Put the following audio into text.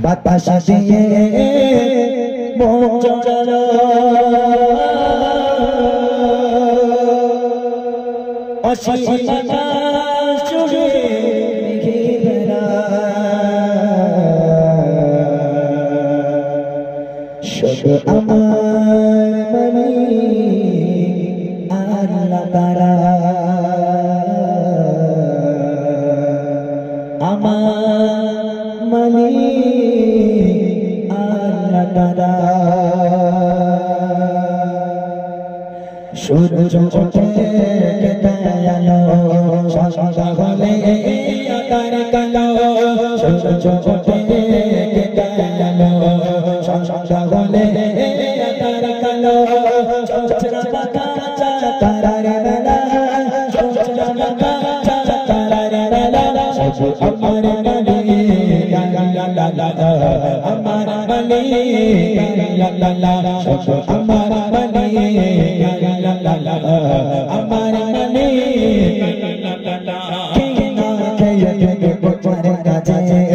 বাতাস দিয়ে মোচড় অসীম আকাশ জুড়ে ঘেরা শুধু আমার মনে আল্লাহ তাআলা আমার মনে আল্লাহ তাআলা সূর্য ওঠে কেটায়ালো সন্ধ্যা হলে আকার কালো সূর্য ওঠে কেটায়ালো সন্ধ্যা হলে আকার কালো চন্দ্র পাতা তারার বেলা চন্দ্র পাতা তারার বেলা আমার মনে লা লা লা আমার মনে লা লা লা আমার মনে আমার মনে কিনা খেয়ে বছর কাছে